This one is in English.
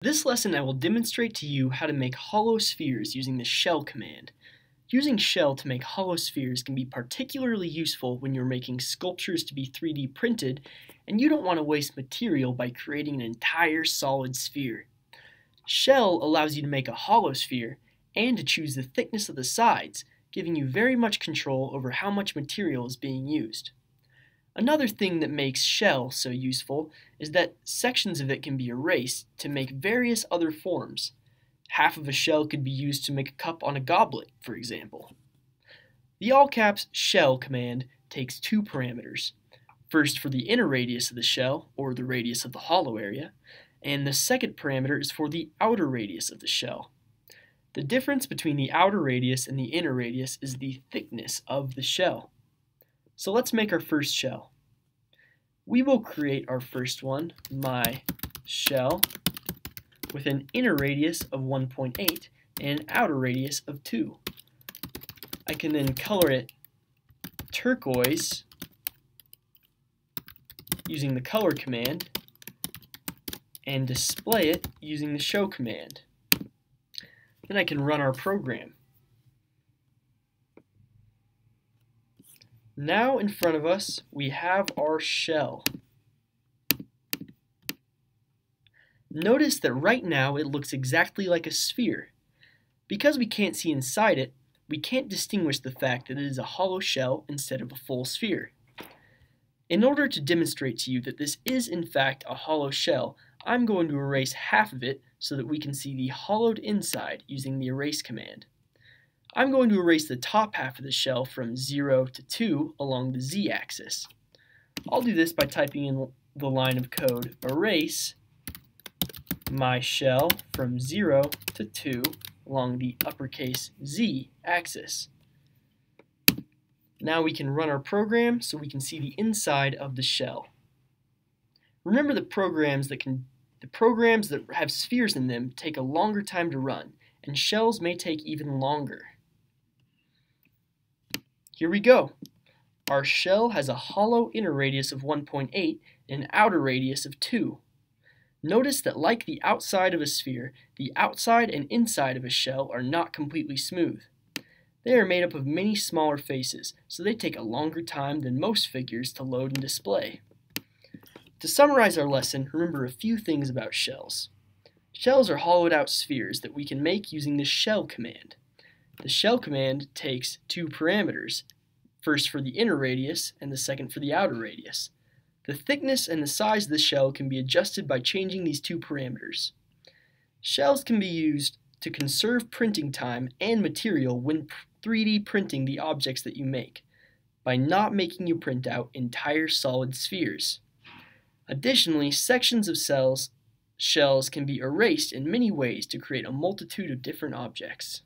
This lesson I will demonstrate to you how to make hollow spheres using the shell command. Using shell to make hollow spheres can be particularly useful when you're making sculptures to be 3D printed and you don't want to waste material by creating an entire solid sphere. Shell allows you to make a hollow sphere and to choose the thickness of the sides, giving you very much control over how much material is being used. Another thing that makes shell so useful is that sections of it can be erased to make various other forms. Half of a shell could be used to make a cup on a goblet, for example. The all caps shell command takes two parameters. First for the inner radius of the shell, or the radius of the hollow area, and the second parameter is for the outer radius of the shell. The difference between the outer radius and the inner radius is the thickness of the shell. So let's make our first shell. We will create our first one, my shell, with an inner radius of 1.8 and an outer radius of 2. I can then color it turquoise using the color command and display it using the show command. Then I can run our program. Now in front of us, we have our shell. Notice that right now it looks exactly like a sphere. Because we can't see inside it, we can't distinguish the fact that it is a hollow shell instead of a full sphere. In order to demonstrate to you that this is in fact a hollow shell, I'm going to erase half of it so that we can see the hollowed inside using the erase command. I'm going to erase the top half of the shell from 0 to 2 along the z-axis. I'll do this by typing in the line of code erase my shell from 0 to 2 along the uppercase z-axis. Now we can run our program so we can see the inside of the shell. Remember that programs that have spheres in them take a longer time to run, and shells may take even longer. Here we go. Our shell has a hollow inner radius of 1.8 and an outer radius of 2. Notice that like the outside of a sphere, the outside and inside of a shell are not completely smooth. They are made up of many smaller faces, so they take a longer time than most figures to load and display. To summarize our lesson, remember a few things about shells. Shells are hollowed out spheres that we can make using the shell command. The shell command takes two parameters, first for the inner radius and the second for the outer radius. The thickness and the size of the shell can be adjusted by changing these two parameters. Shells can be used to conserve printing time and material when 3D printing the objects that you make, by not making you print out entire solid spheres. Additionally, sections of shells can be erased in many ways to create a multitude of different objects.